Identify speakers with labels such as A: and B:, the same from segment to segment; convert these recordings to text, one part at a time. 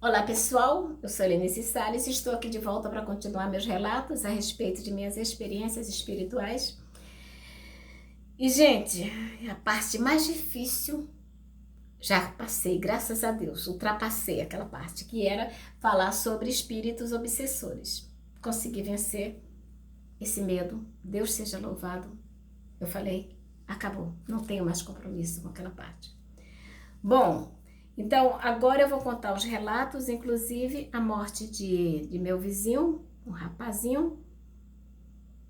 A: Olá pessoal, eu sou Helenice Salles e estou aqui de volta para continuar meus relatos a respeito de minhas experiências espirituais. E gente, a parte mais difícil já passei, graças a Deus, ultrapassei aquela parte que era falar sobre espíritos obsessores. Consegui vencer esse medo, Deus seja louvado. Eu falei, acabou, não tenho mais compromisso com aquela parte. Bom, então agora eu vou contar os relatos, inclusive a morte de meu vizinho, um rapazinho,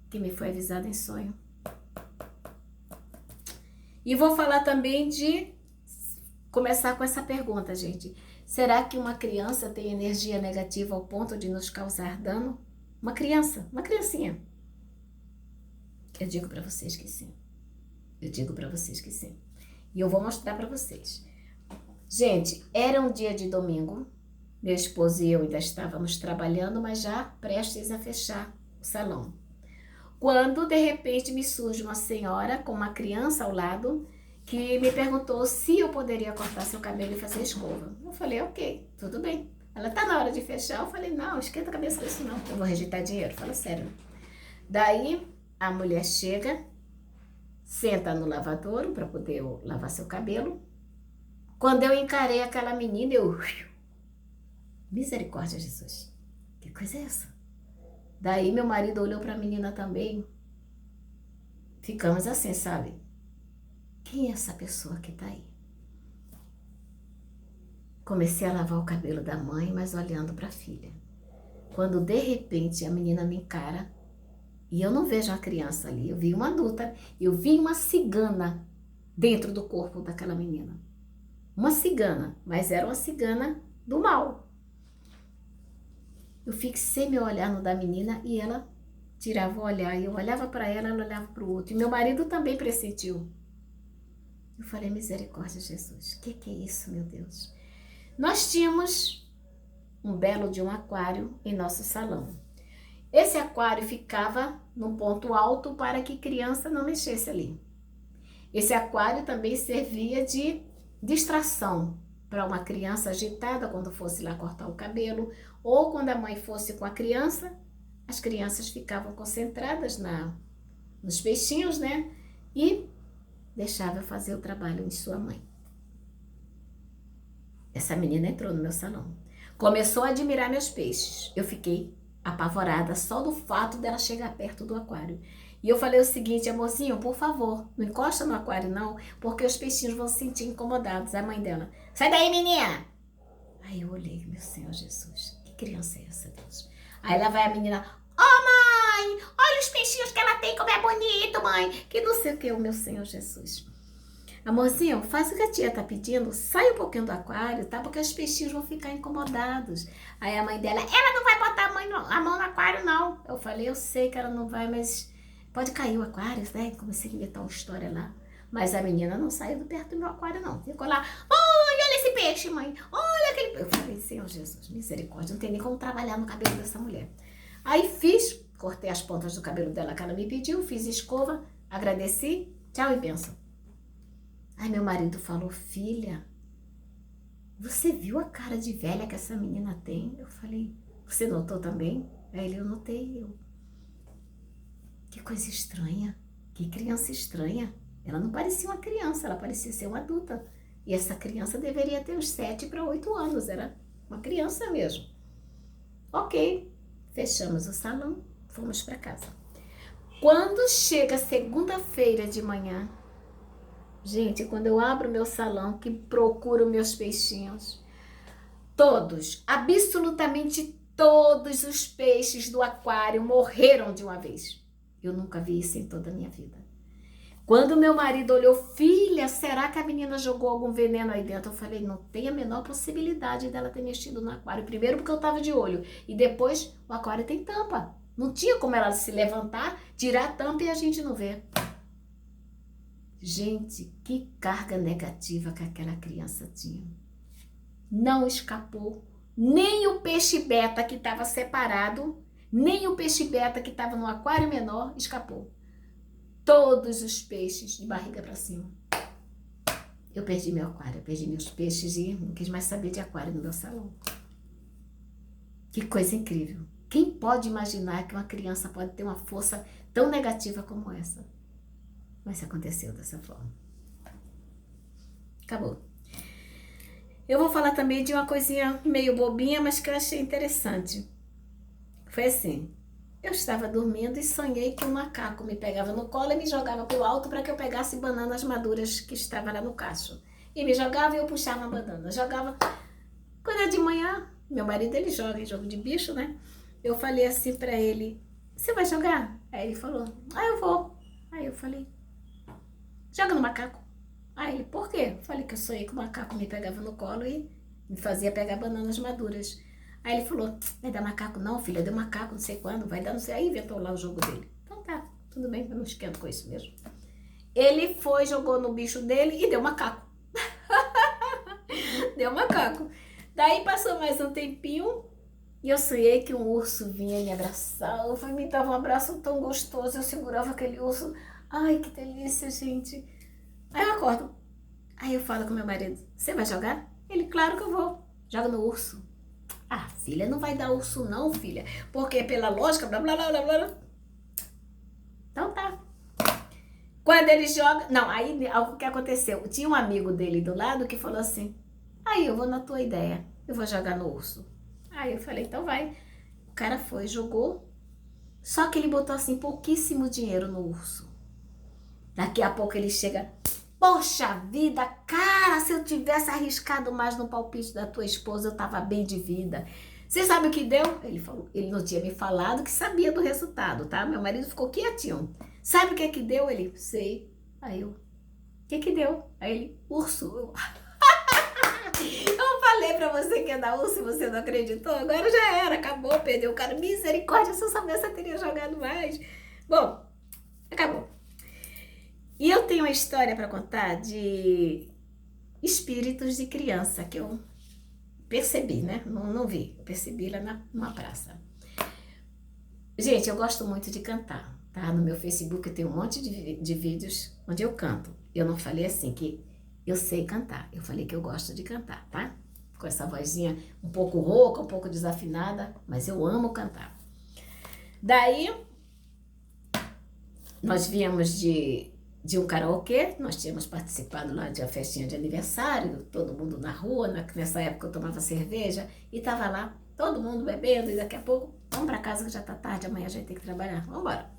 A: que me foi avisado em sonho. E vou falar também de começar com essa pergunta, gente. Será que uma criança tem energia negativa ao ponto de nos causar dano? Uma criança, uma criancinha. Eu digo para vocês que sim. Eu digo para vocês que sim. E eu vou mostrar para vocês. Gente, era um dia de domingo, meu esposo e eu ainda estávamos trabalhando, mas já prestes a fechar o salão. Quando, de repente, me surge uma senhora com uma criança ao lado que me perguntou se eu poderia cortar seu cabelo e fazer escova. Eu falei, ok, tudo bem. Ela tá na hora de fechar. Eu falei, não, esquenta a cabeça com isso não, eu vou rejeitar dinheiro, fala sério. Daí, a mulher chega, senta no lavadouro para poder lavar seu cabelo. Quando eu encarei aquela menina, misericórdia, Jesus. Que coisa é essa? Daí meu marido olhou para a menina também. Ficamos assim, sabe? Quem é essa pessoa que tá aí? Comecei a lavar o cabelo da mãe, mas olhando para a filha. Quando de repente a menina me encara, e eu não vejo uma criança ali, eu vi uma adulta, eu vi uma cigana dentro do corpo daquela menina. Uma cigana, mas era uma cigana do mal. Eu fixei meu olhar no da menina e ela tirava o olhar. E eu olhava para ela, ela olhava para o outro. E meu marido também pressentiu. Eu falei, misericórdia, Jesus. O que é isso, meu Deus? Nós tínhamos um belo de um aquário em nosso salão. Esse aquário ficava num ponto alto para que criança não mexesse ali. Esse aquário também servia de distração para uma criança agitada quando fosse lá cortar o cabelo, ou quando a mãe fosse com a criança, as crianças ficavam concentradas nos peixinhos, né? E deixava eu fazer o trabalho de sua mãe. Essa menina entrou no meu salão. Começou a admirar meus peixes. Eu fiquei apavorada só do fato dela chegar perto do aquário. E eu falei o seguinte, amorzinho, por favor, não encosta no aquário não, porque os peixinhos vão se sentir incomodados. A mãe dela, sai daí, menina! Aí eu olhei, meu Senhor Jesus, que criança é essa, Deus? Aí lá vai a menina, mãe, olha os peixinhos que ela tem, como é bonito, mãe. Que não sei o que, o meu Senhor Jesus. Amorzinho, faz o que a tia tá pedindo, sai um pouquinho do aquário, tá? Porque os peixinhos vão ficar incomodados. Aí a mãe dela, ela não vai botar a mão no aquário, não. Eu falei, eu sei que ela não vai, mas pode cair o aquário, né? Comecei a inventar uma história lá. Mas a menina não saiu de perto do meu aquário, não. Ficou lá, olha esse peixe, mãe. Olha aquele peixe. Eu falei, Senhor Jesus, misericórdia, não tem nem como trabalhar no cabelo dessa mulher. Aí cortei as pontas do cabelo dela que ela me pediu, fiz escova, agradeci, tchau e bênção. Aí meu marido falou, filha, você viu a cara de velha que essa menina tem? Eu falei, você notou também? Aí ele, eu notei. Que coisa estranha, que criança estranha. Ela não parecia uma criança, ela parecia ser uma adulta. E essa criança deveria ter uns 7 para 8 anos, era uma criança mesmo. Ok, fechamos o salão, fomos para casa. Quando chega segunda-feira de manhã, gente, quando eu abro meu salão, que procuro meus peixinhos, todos, absolutamente todos os peixes do aquário morreram de uma vez. Eu nunca vi isso em toda a minha vida. Quando meu marido olhou, filha, será que a menina jogou algum veneno aí dentro? Eu falei, não tem a menor possibilidade dela ter mexido no aquário. Primeiro porque eu tava de olho e depois o aquário tem tampa. Não tinha como ela se levantar, tirar a tampa e a gente não ver. Gente, que carga negativa que aquela criança tinha. Não escapou nem o peixe beta que estava separado, nem o peixe beta que estava no aquário menor escapou. Todos os peixes de barriga para cima. Eu perdi meu aquário, eu perdi meus peixes e não quis mais saber de aquário no meu salão. Que coisa incrível. Quem pode imaginar que uma criança pode ter uma força tão negativa como essa? Mas aconteceu dessa forma. Acabou. Eu vou falar também de uma coisinha meio bobinha, mas que eu achei interessante. Foi assim. Eu estava dormindo e sonhei que um macaco me pegava no colo e me jogava para o alto para que eu pegasse bananas maduras que estavam lá no cacho. E me jogava e eu puxava a banana. Jogava. Quando é de manhã, meu marido ele joga em jogo de bicho, né? Eu falei assim para ele: você vai jogar? Aí ele falou: ah, eu vou. Aí eu falei: joga no macaco. Aí ele: por quê? Eu falei que eu sonhei que o macaco me pegava no colo e me fazia pegar bananas maduras. Aí ele falou: vai dar macaco não, filha, deu macaco não sei quando, vai dar não sei. Aí inventou lá o jogo dele. Então tá, tudo bem, eu não esquento com isso mesmo. Ele foi, jogou no bicho dele e deu macaco. Deu macaco. Daí passou mais um tempinho e eu sonhei que um urso vinha me abraçar. Me dava um abraço tão gostoso, eu segurava aquele urso. Ai, que delícia, gente. Aí eu acordo. Aí eu falo com meu marido: você vai jogar? Ele: claro que eu vou. Joga no urso. Ah, filha, não vai dar urso não, filha. Porque pela lógica, blá, blá, blá, blá, blá. Então tá. Quando ele joga... Não, aí algo que aconteceu. Tinha um amigo dele do lado que falou assim: aí eu vou na tua ideia. Eu vou jogar no urso. Aí eu falei: então vai. O cara foi, jogou. Só que ele botou assim pouquíssimo dinheiro no urso. Daqui a pouco ele chega: poxa vida, cara, se eu tivesse arriscado mais no palpite da tua esposa, eu tava bem de vida. Você sabe o que deu? Ele falou, ele não tinha me falado que sabia do resultado, tá? Meu marido ficou quietinho. Sabe o que deu? Ele: sei. Aí eu: o que deu? Aí ele: urso. Eu falei pra você que ia dar urso e você não acreditou? Agora já era, acabou, perdeu o cara. Misericórdia, se eu soubesse eu teria jogado mais. Bom, acabou. E eu tenho uma história para contar de espíritos de criança que eu percebi, né? Não vi, eu percebi lá numa praça. Gente, eu gosto muito de cantar, tá? No meu Facebook eu tenho um monte de vídeos onde eu canto. Eu não falei assim que eu sei cantar, eu falei que eu gosto de cantar, tá? Com essa vozinha um pouco rouca, um pouco desafinada, mas eu amo cantar. Daí, nós viemos de um karaokê, nós tínhamos participado lá de uma festinha de aniversário, todo mundo na rua, nessa época eu tomava cerveja, e tava lá, todo mundo bebendo, e daqui a pouco, vamos pra casa que já tá tarde, amanhã a gente tem que trabalhar, vamos embora.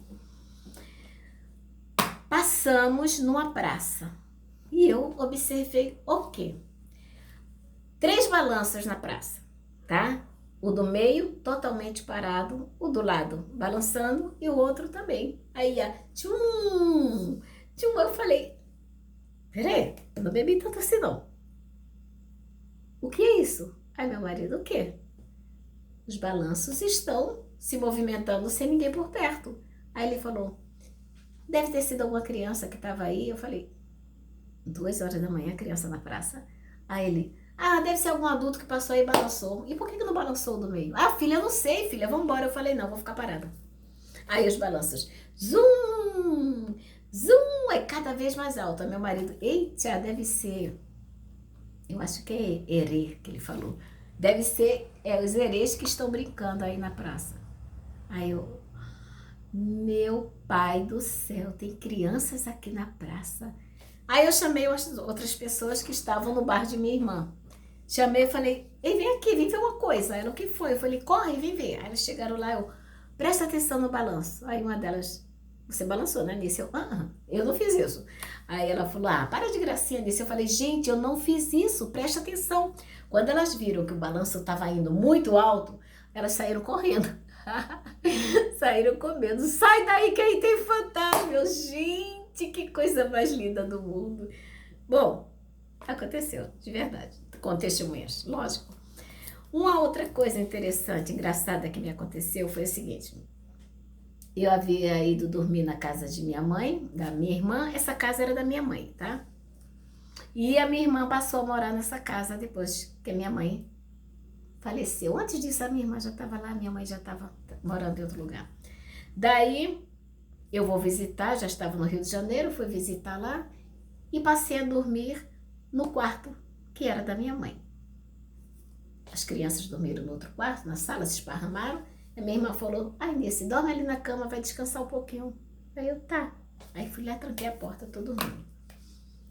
A: Passamos numa praça, e eu observei o quê? 3 balanças na praça, tá? O do meio totalmente parado, o do lado balançando e o outro também. Aí ia tchum, tchum, eu falei: peraí, eu não bebi tanto assim não. O que é isso? Aí meu marido: o quê? Os balanços estão se movimentando sem ninguém por perto. Aí ele falou: deve ter sido alguma criança que estava aí. Eu falei: 2 horas da manhã, criança na praça? Aí ele: ah, deve ser algum adulto que passou aí e balançou. E por que não balançou do meio? Ah, filha, eu não sei, filha, vamos embora. Eu falei: não, vou ficar parada. Aí os balanços, zum, zum, é cada vez mais alto. Aí meu marido: eita, deve ser, eu acho que é herê que ele falou. Deve ser os herês que estão brincando aí na praça. Aí eu: meu pai do céu, tem crianças aqui na praça. Aí eu chamei as outras pessoas que estavam no bar de minha irmã. Chamei e falei: ei, vem aqui, vem ver uma coisa. Ela: o que foi? Eu falei: corre, vem ver. Aí elas chegaram lá, eu: presta atenção no balanço. Aí uma delas: você balançou, né, Nisso? Eu não fiz isso. Aí ela falou: ah, para de gracinha, Nisso. Eu falei: gente, eu não fiz isso, presta atenção. Quando elas viram que o balanço estava indo muito alto, elas saíram correndo. Saíram com medo. Sai daí que aí tem fantasma. Eu: gente, que coisa mais linda do mundo. Bom, aconteceu, de verdade. Com testemunhas, lógico. Uma outra coisa interessante, engraçada que me aconteceu foi o seguinte. Eu havia ido dormir na casa de minha mãe, da minha irmã. Essa casa era da minha mãe, tá? E a minha irmã passou a morar nessa casa depois que a minha mãe faleceu. Antes disso, a minha irmã já estava lá, minha mãe já estava morando em outro lugar. Daí, eu vou visitar, já estava no Rio de Janeiro, fui visitar lá e passei a dormir no quarto que era da minha mãe. As crianças dormiram no outro quarto, na sala, se esparramaram. A minha irmã falou, ai, Nice, dorme ali na cama, vai descansar um pouquinho. Aí eu, tá. Aí fui lá, tranquei a porta, tô dormindo.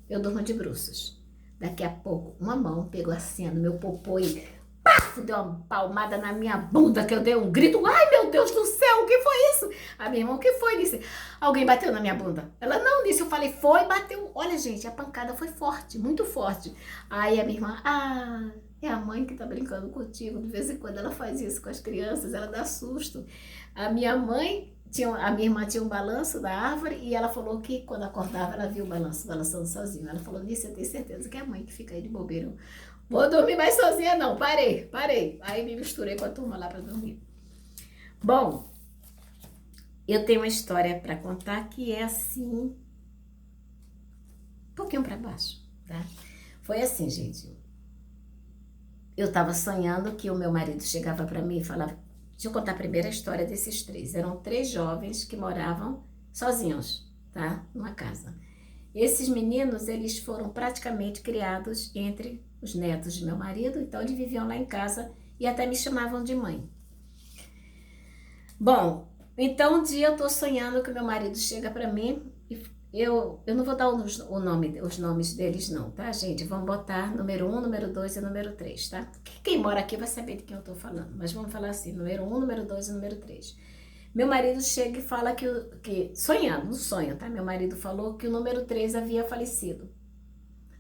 A: Eu durmo de bruços. Daqui a pouco, uma mão pegou assim no meu popô e paf, deu uma palmada na minha bunda, que eu dei um grito. Ai, meu Deus do céu, o que foi isso? A minha irmã, o que foi, Nice? Alguém bateu na minha bunda. Ela, não, Nice, eu falei, foi, bateu. Olha, gente, a pancada foi forte, muito forte. Aí a minha irmã, é a mãe que tá brincando contigo. De vez em quando ela faz isso com as crianças, ela dá susto. A minha irmã tinha um balanço da árvore e ela falou que quando acordava ela viu o balanço balançando sozinho. Ela falou, Nisso, eu tenho certeza que é a mãe que fica aí de bobeira. Vou dormir mais sozinha não, parei. Aí me misturei com a turma lá para dormir. Bom, eu tenho uma história para contar que é assim, um pouquinho para baixo, tá? Foi assim, gente. Eu tava sonhando que o meu marido chegava para mim e falava, deixa eu contar primeiro a história desses três. Eram 3 jovens que moravam sozinhos, tá? Numa casa. Esses meninos, eles foram praticamente criados entre os netos de meu marido, então eles viviam lá em casa e até me chamavam de mãe. Bom, então um dia eu tô sonhando que meu marido chega para mim e eu não vou dar os nomes deles não, tá, gente? Vamos botar número 1, número 2 e número 3, tá? Quem mora aqui vai saber de quem eu tô falando, mas vamos falar assim, número 1, número 2 e número 3. Meu marido chega e fala sonhando, no sonho, tá? Meu marido falou que o número 3 havia falecido.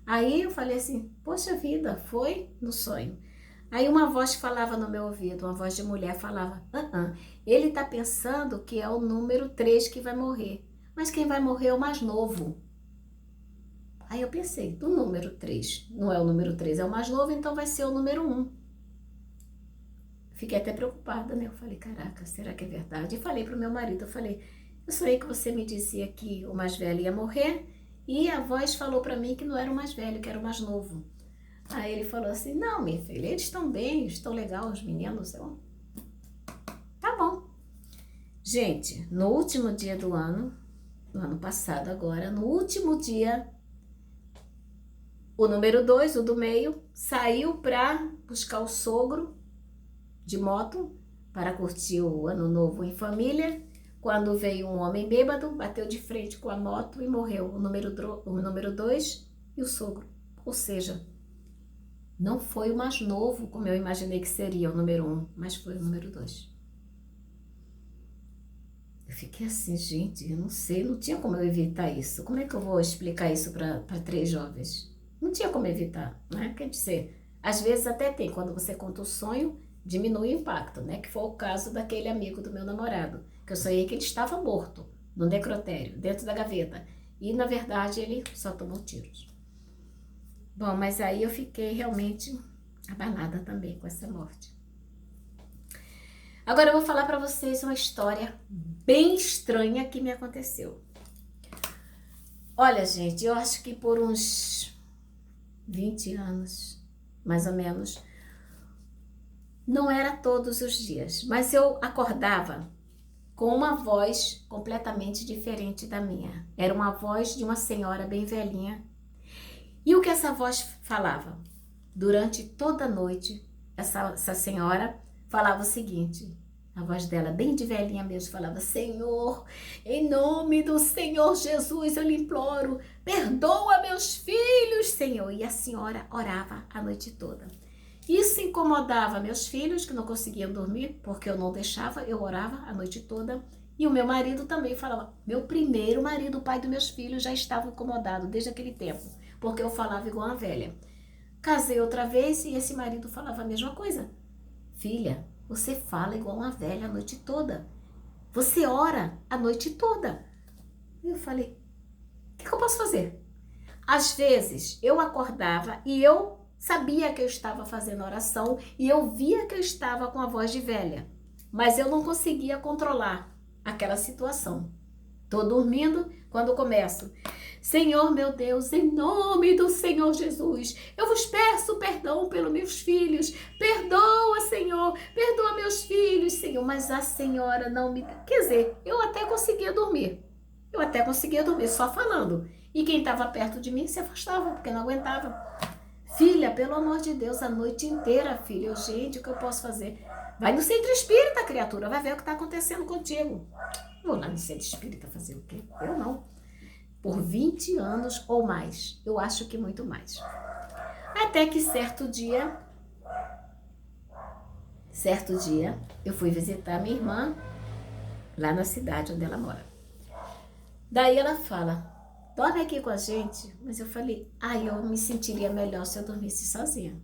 A: Aí eu falei assim, poxa vida, foi no sonho. Aí uma voz falava no meu ouvido, uma voz de mulher falava, ele tá pensando que é o número 3 que vai morrer. Mas quem vai morrer é o mais novo. Aí eu pensei, do número 3, não é o número 3, é o mais novo, então vai ser o número 1. Fiquei até preocupada, né? Eu falei, caraca, será que é verdade? E falei pro meu marido, eu falei, eu sonhei que você me dizia que o mais velho ia morrer e a voz falou pra mim que não era o mais velho, que era o mais novo. Aí ele falou assim, não, minha filha, eles estão bem, estão legal, os meninos. Tá bom. Gente, no último dia do ano passado agora, no último dia, o número 2, o do meio, saiu para buscar o sogro de moto para curtir o ano novo em família. Quando veio um homem bêbado, bateu de frente com a moto e morreu o número 2 e o sogro. Ou seja, não foi o mais novo, como eu imaginei que seria o número 1, mas foi o número 2. Eu fiquei assim, gente, eu não sei, não tinha como eu evitar isso. Como é que eu vou explicar isso para 3 jovens? Não tinha como evitar, né? Quer dizer, às vezes até tem, quando você conta o sonho, diminui o impacto, né? Que foi o caso daquele amigo do meu namorado, que eu sonhei que ele estava morto, no necrotério, dentro da gaveta. E, na verdade, ele só tomou tiros. Bom, mas aí eu fiquei realmente abalada também com essa morte. Agora eu vou falar para vocês uma história bem estranha que me aconteceu. Olha, gente, eu acho que por uns 20 anos, mais ou menos, não era todos os dias, mas eu acordava com uma voz completamente diferente da minha. Era uma voz de uma senhora bem velhinha. E o que essa voz falava? Durante toda a noite, essa senhora falava o seguinte, a voz dela, bem de velhinha mesmo, falava, Senhor, em nome do Senhor Jesus, eu lhe imploro, perdoa meus filhos, Senhor. E a senhora orava a noite toda. Isso incomodava meus filhos, que não conseguiam dormir, porque eu não deixava, eu orava a noite toda. E o meu marido também falava, meu primeiro marido, o pai dos meus filhos, já estava incomodado desde aquele tempo, porque eu falava igual uma velha. Casei outra vez e esse marido falava a mesma coisa. Filha, você fala igual uma velha a noite toda. Você ora a noite toda. E eu falei, o que eu posso fazer? Às vezes eu acordava e eu sabia que eu estava fazendo oração e eu via que eu estava com a voz de velha, mas eu não conseguia controlar aquela situação. Tô dormindo quando começo. Senhor meu Deus, em nome do Senhor Jesus, eu vos peço perdão pelos meus filhos. Perdoa, Senhor, perdoa meus filhos, Senhor. Mas a senhora não me... Quer dizer, eu até conseguia dormir. Só falando. E quem estava perto de mim se afastava, porque não aguentava. Filha, pelo amor de Deus, a noite inteira, filha. Eu, gente, o que eu posso fazer? Vai no centro espírita, criatura, vai ver o que está acontecendo contigo. Vou lá no centro espírita fazer o quê? Eu não. Por 20 anos ou mais. Eu acho que muito mais. Até que certo dia, eu fui visitar minha irmã lá na cidade onde ela mora. Daí ela fala, dorme aqui com a gente. Mas eu falei, eu me sentiria melhor se eu dormisse sozinha.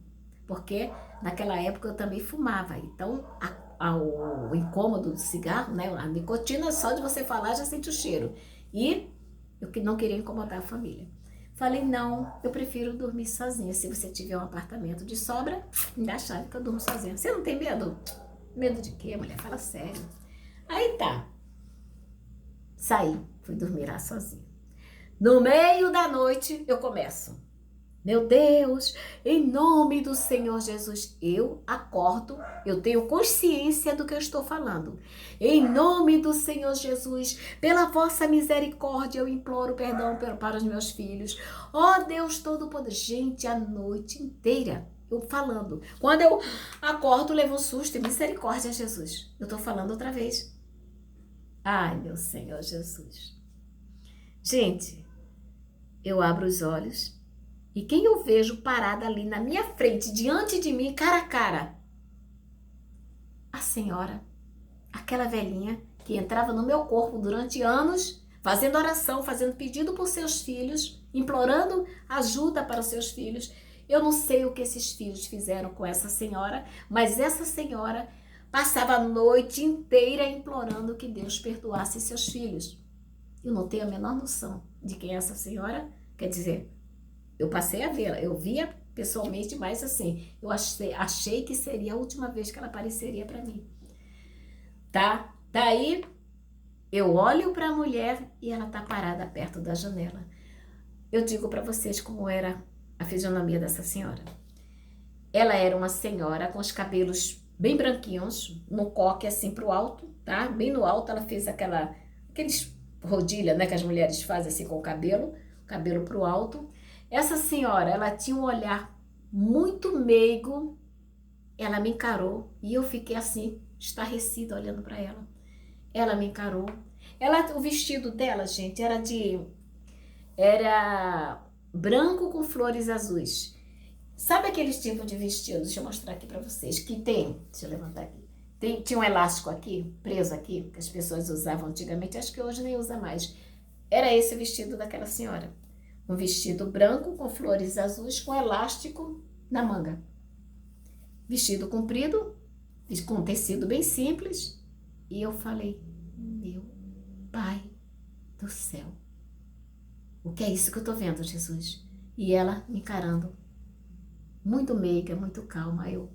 A: Porque naquela época eu também fumava. Então o incômodo do cigarro, né? A nicotina, só de você falar já sente o cheiro. E eu não queria incomodar a família. Falei, não, eu prefiro dormir sozinha. Se você tiver um apartamento de sobra, me dá a chave que eu durmo sozinha. Você não tem medo? Medo de quê, mulher? Fala sério. Aí tá. Saí, fui dormir lá sozinha. No meio da noite, eu começo. Meu Deus, em nome do Senhor Jesus, eu acordo, eu tenho consciência do que eu estou falando. Em nome do Senhor Jesus, pela vossa misericórdia, eu imploro perdão para os meus filhos. Ó Deus Todo-Poderoso, gente, a noite inteira eu falando. Quando eu acordo, levo um susto, misericórdia, Jesus. Eu estou falando outra vez. Ai, meu Senhor Jesus. Gente, eu abro os olhos. E quem eu vejo parada ali na minha frente, diante de mim, cara a cara? A senhora, aquela velhinha que entrava no meu corpo durante anos, fazendo oração, fazendo pedido por seus filhos, implorando ajuda para os seus filhos. Eu não sei o que esses filhos fizeram com essa senhora, mas essa senhora passava a noite inteira implorando que Deus perdoasse seus filhos. Eu não tenho a menor noção de quem é essa senhora, quer dizer... Eu passei a vê-la, eu via pessoalmente, mas assim, eu achei que seria a última vez que ela apareceria para mim. Tá? Daí, eu olho para a mulher e ela tá parada perto da janela. Eu digo para vocês como era a fisionomia dessa senhora. Ela era uma senhora com os cabelos bem branquinhos, no coque assim pro alto, tá? Bem no alto ela fez aqueles rodilha, né, que as mulheres fazem assim com o cabelo pro alto. Essa senhora, ela tinha um olhar muito meigo, ela me encarou e eu fiquei assim, estarrecida olhando para ela. Ela me encarou. O vestido dela, gente, era branco com flores azuis. Sabe aqueles tipos de vestido? Deixa eu mostrar aqui para vocês, que deixa eu levantar aqui. Tinha um elástico aqui, preso aqui, que as pessoas usavam antigamente, acho que hoje nem usa mais. Era esse o vestido daquela senhora. Um vestido branco com flores azuis com elástico na manga. Vestido comprido, com tecido bem simples. E eu falei, meu Pai do céu, o que é isso que eu tô vendo, Jesus? E ela me encarando, muito meiga, muito calma. Eu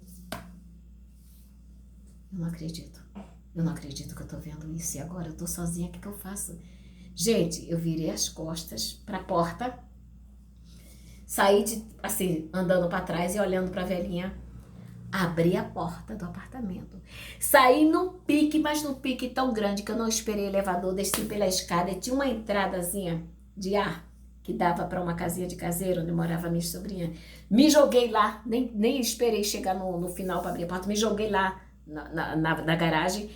A: não acredito. Eu não acredito que eu tô vendo isso. E agora eu tô sozinha, o que eu faço? Gente, eu virei as costas para a porta, saí assim, andando para trás e olhando para a velhinha, abri a porta do apartamento, saí num pique, mas num pique tão grande que eu não esperei elevador, desci pela escada e tinha uma entradazinha de ar que dava para uma casinha de caseiro onde morava minha sobrinha. Me joguei lá, nem esperei chegar no final para abrir a porta, me joguei lá na garagem.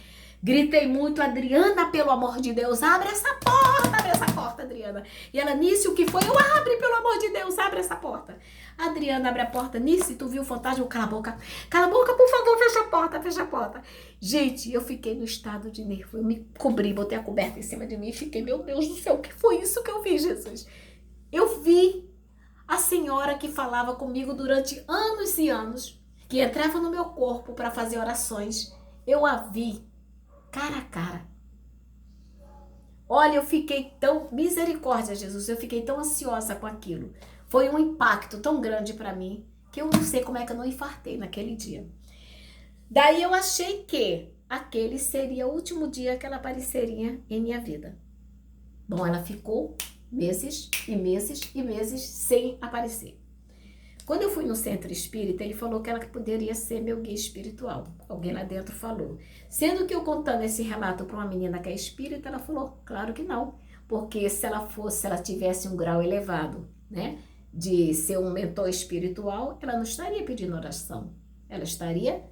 A: Gritei muito, Adriana, pelo amor de Deus, abre essa porta, Adriana. E ela, Nice, o que foi? Eu, abre, pelo amor de Deus, abre essa porta. Adriana, abre a porta. Nice, tu viu o fantasma? Cala a boca, por favor, fecha a porta. Gente, eu fiquei no estado de nervo. Eu me cobri, botei a coberta em cima de mim e fiquei, meu Deus do céu, o que foi isso que eu vi, Jesus? Eu vi a senhora que falava comigo durante anos e anos, que entrava no meu corpo para fazer orações. Eu a vi cara a cara. Olha, eu fiquei tão... Misericórdia, Jesus, eu fiquei tão ansiosa com aquilo. Foi um impacto tão grande para mim que eu não sei como é que eu não infartei naquele dia. Daí eu achei que aquele seria o último dia que ela apareceria em minha vida. Bom, ela ficou meses e meses e meses sem aparecer. Quando eu fui no centro espírita, ele falou que ela poderia ser meu guia espiritual. Alguém lá dentro falou. Sendo que eu contando esse relato para uma menina que é espírita, ela falou, claro que não. Porque se ela tivesse um grau elevado, né, de ser um mentor espiritual, ela não estaria pedindo oração. Ela estaria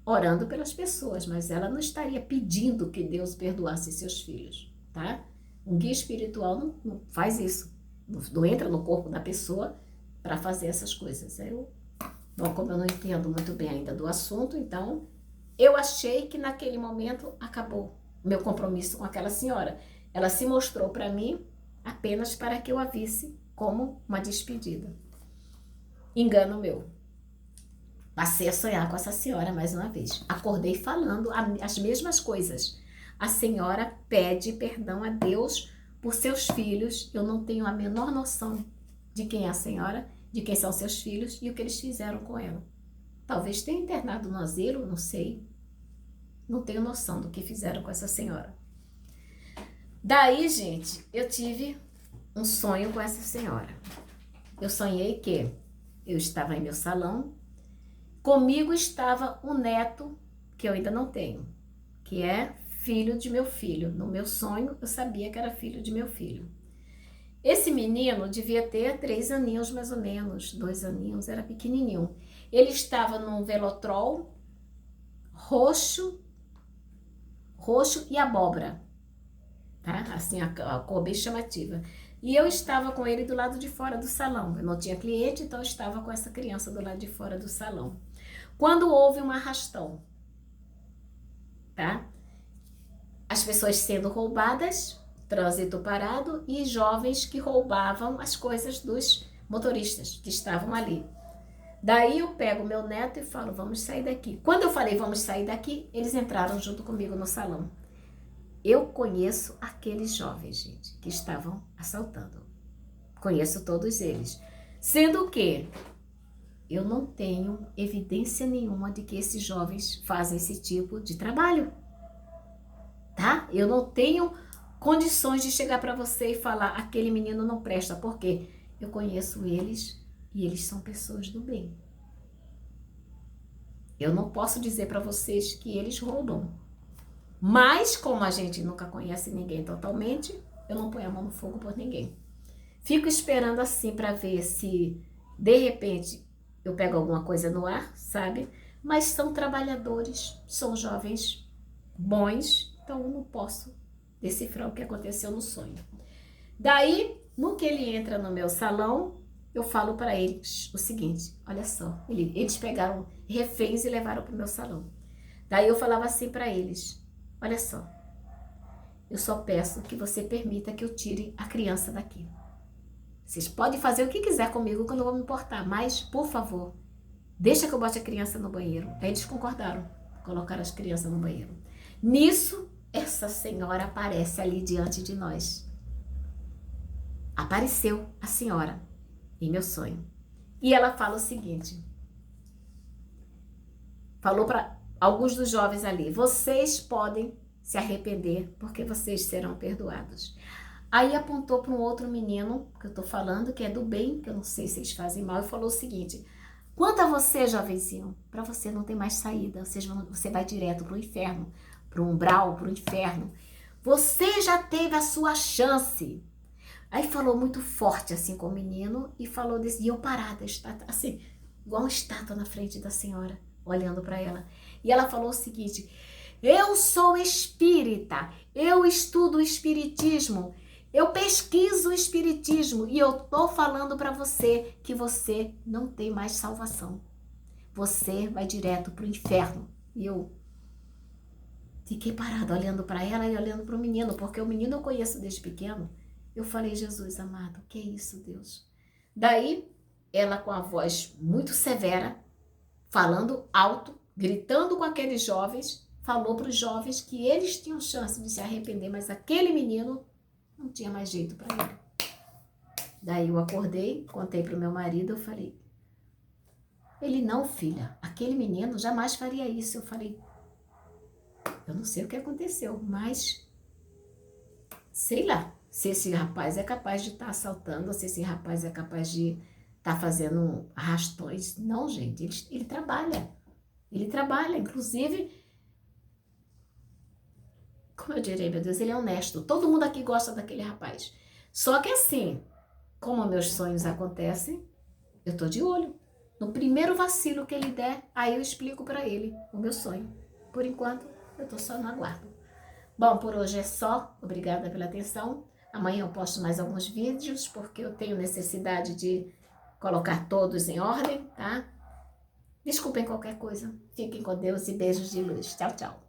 A: orando pelas pessoas, mas ela não estaria pedindo que Deus perdoasse seus filhos, tá? Um guia espiritual não faz isso. Não entra no corpo da pessoa para fazer essas coisas. Bom, como eu não entendo muito bem ainda do assunto, então eu achei que naquele momento acabou o meu compromisso com aquela senhora. Ela se mostrou para mim apenas para que eu a visse como uma despedida. Engano meu. Passei a sonhar com essa senhora mais uma vez. Acordei falando as mesmas coisas. A senhora pede perdão a Deus por seus filhos. Eu não tenho a menor noção de quem é a senhora, de quem são seus filhos e o que eles fizeram com ela. Talvez tenha internado no asilo, não sei. Não tenho noção do que fizeram com essa senhora. Daí, gente, eu tive um sonho com essa senhora. Eu sonhei que eu estava em meu salão. Comigo estava um neto que eu ainda não tenho, que é filho de meu filho. No meu sonho, eu sabia que era filho de meu filho. Esse menino devia ter 3 aninhos mais ou menos, 2 aninhos, era pequenininho. Ele estava num velotrol roxo e abóbora, tá? Assim, a cor bem chamativa. E eu estava com ele do lado de fora do salão. Eu não tinha cliente, então eu estava com essa criança do lado de fora do salão. Quando houve um arrastão, tá? As pessoas sendo roubadas, trânsito parado e jovens que roubavam as coisas dos motoristas que estavam ali. Daí eu pego meu neto e falo, vamos sair daqui. Quando eu falei, vamos sair daqui, eles entraram junto comigo no salão. Eu conheço aqueles jovens, gente, que estavam assaltando. Conheço todos eles. Sendo que eu não tenho evidência nenhuma de que esses jovens fazem esse tipo de trabalho, tá? Eu não tenho condições de chegar para você e falar, aquele menino não presta, porque eu conheço eles e eles são pessoas do bem. Eu não posso dizer para vocês que eles roubam, mas como a gente nunca conhece ninguém totalmente, eu não ponho a mão no fogo por ninguém. Fico esperando assim para ver se, de repente, eu pego alguma coisa no ar, sabe? Mas são trabalhadores, são jovens bons, então eu não posso decifrar o que aconteceu no sonho. Daí, no que ele entra no meu salão, eu falo para eles o seguinte, olha só, eles pegaram reféns e levaram para o meu salão. Daí eu falava assim para eles, olha só, eu só peço que você permita que eu tire a criança daqui. Vocês podem fazer o que quiser comigo que eu não vou me importar, mas, por favor, deixa que eu bote a criança no banheiro. Aí eles concordaram, colocaram as crianças no banheiro. Nisso, essa senhora aparece ali diante de nós. Apareceu a senhora em meu sonho. E ela fala o seguinte, falou para alguns dos jovens ali, vocês podem se arrepender porque vocês serão perdoados. Aí apontou para um outro menino, que eu tô falando, que é do bem, que eu não sei se eles fazem mal, e falou o seguinte, quanto a você, jovenzinho, para você não tem mais saída, você vai direto para o inferno, para o umbral, para o inferno. Você já teve a sua chance. Aí falou muito forte assim com o menino e falou desse, e eu parada, assim, igual uma estátua na frente da senhora, olhando para ela. E ela falou o seguinte, eu sou espírita, eu estudo o espiritismo, eu pesquiso o espiritismo e eu tô falando para você que você não tem mais salvação. Você vai direto pro inferno. E eu fiquei parada olhando para ela e olhando para o menino, porque o menino eu conheço desde pequeno. Eu falei, Jesus amado, que é isso, Deus? Daí, ela com a voz muito severa, falando alto, gritando com aqueles jovens, falou para os jovens que eles tinham chance de se arrepender, mas aquele menino não tinha mais jeito para ele. Daí eu acordei, contei para o meu marido, eu falei, ele não, filha, aquele menino jamais faria isso. Eu falei, eu não sei o que aconteceu, mas sei lá, se esse rapaz é capaz de estar assaltando, se esse rapaz é capaz de estar fazendo arrastões. Não, gente, ele trabalha. Ele trabalha, inclusive, como eu direi, meu Deus, ele é honesto. Todo mundo aqui gosta daquele rapaz. Só que assim, como meus sonhos acontecem, eu tô de olho. No primeiro vacilo que ele der, aí eu explico para ele o meu sonho. Por enquanto, eu tô só no aguardo. Bom, por hoje é só. Obrigada pela atenção. Amanhã eu posto mais alguns vídeos, porque eu tenho necessidade de colocar todos em ordem, tá? Desculpem qualquer coisa. Fiquem com Deus e beijos de luz. Tchau, tchau.